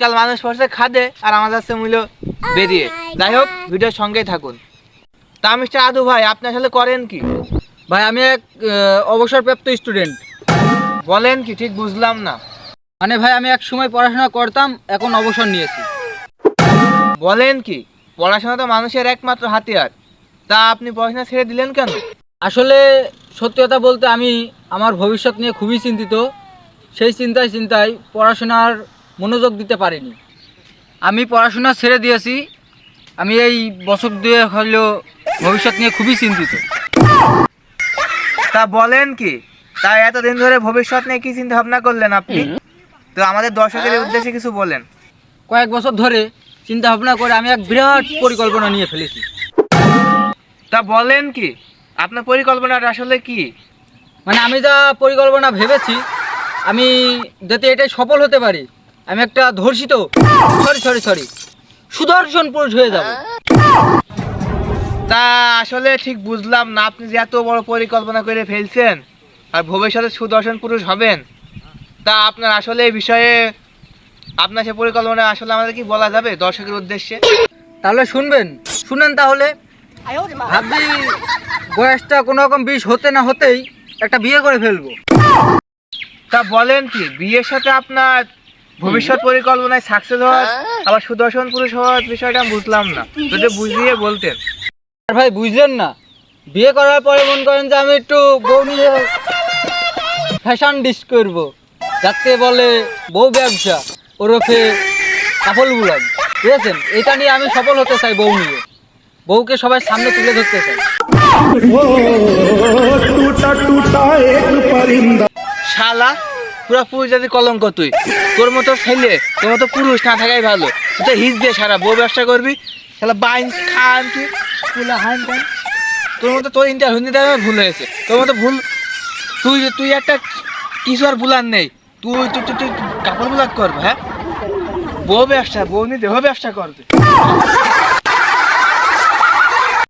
আজকাল মানুষ পড়ছে খাদে আর আমার যাচ্ছে মূল্য বেরিয়ে। যাই হোক, ভিডিওর সঙ্গেই থাকুন। তা মিস্টার আদু ভাই, আপনি আসলে করেন কি? ভাই আমি এক অবসরপ্রাপ্ত স্টুডেন্ট। বলেন কি, ঠিক বুঝলাম না। মানে ভাই আমি এক সময় পড়াশোনা করতাম, এখন অবসর নিয়েছি। বলেন কি, পড়াশোনা তো মানুষের একমাত্র হাতিয়ার, তা আপনি পড়াশোনা ছেড়ে দিলেন কেন? আসলে সত্যি কথা বলতে আমি আমার ভবিষ্যৎ নিয়ে খুবই চিন্তিত। সেই চিন্তায় পড়াশোনার মনোযোগ দিতে পারিনি। আমি পড়াশোনা ছেড়ে দিয়েছি। আমি এই বছর 2 হলেও ভবিষ্যৎ নিয়ে খুবই চিন্তিত। তা বলেন কি, তা এতদিন ধরে ভবিষ্যৎ নিয়ে কি চিন্তা ভাবনা করলেন আপনি? তো আমাদের দর্শকের উদ্দেশ্যে কিছু বলেন। কয়েক বছর ধরে চিন্তা ভাবনা করে আমি এক বিরাট পরিকল্পনা নিয়ে ফেলেছি। তা বলেন কি, আপনার পরিকল্পনাটা আসলে কি? মানে আমি যা পরিকল্পনা ভেবেছি, আমি যাতে এটাই সফল হতে পারি, আমি একটা ধর্ষিত সরি সুদর্শন পুরুষ হয়ে যাব। তা আসলে ঠিক বুঝলাম না, আপনি যে এত বড় পরিকল্পনা করে ফেলছেন আর ভবিষ্যতে সুদর্শন পুরুষ হবেন, তা আপনার আসলে এই বিষয়ে আপনার সে পরিকল্পনা আসলে আমাদের কি বলা যাবে দর্শকের উদ্দেশ্যে? তাহলে শুনেন তাহলে। ভাবছি বয়সটা কোনো রকম 20 হতে না হতেই একটা বিয়ে করে ফেলবো। তা বলেন কি, বিয়ের সাথে আপনার ভবিষ্যৎ পরিকল্পনায় সাকসেস হওয়ার আবার সুদর্শন পুরুষ হওয়ার বিষয়টা আমি বুঝলাম না, যদি বুঝিয়ে বলতেন। আর ভাই বুঝলেন না, বিয়ে করার পরে মনে করেন যে আমি একটু বউ নিয়ে ফ্যাশন ডিশ করবো, যাতে বলে বউ ব্যবসা ওরফে কাপল বুলাগ, বুঝেছেন? এটা নিয়ে আমি সফল হতে চাই। বউ নিয়ে বউকে সবাই সামনে তুলে ধরতে চাই। শালা, পুরা পুরুষ জাতি কলঙ্ক তুই। তোর মতো ছেলে, তোর মতো পুরুষ না থাকাই ভালো। তুই তো হিজ দিয়ে সারা বউ ব্যবসা করবি, শালা বাইন খান তুই, পুলা হান খান। তোর হিন্দি আমার ভুল হয়েছে। তোর মতো ভুল তুই একটা কিছু আর ভুলার নেই। তুই তুই তুই তুই কাপড় বুলাক করবে, হ্যাঁ? বউ নিয়ে দেহ ব্যবসা করবে।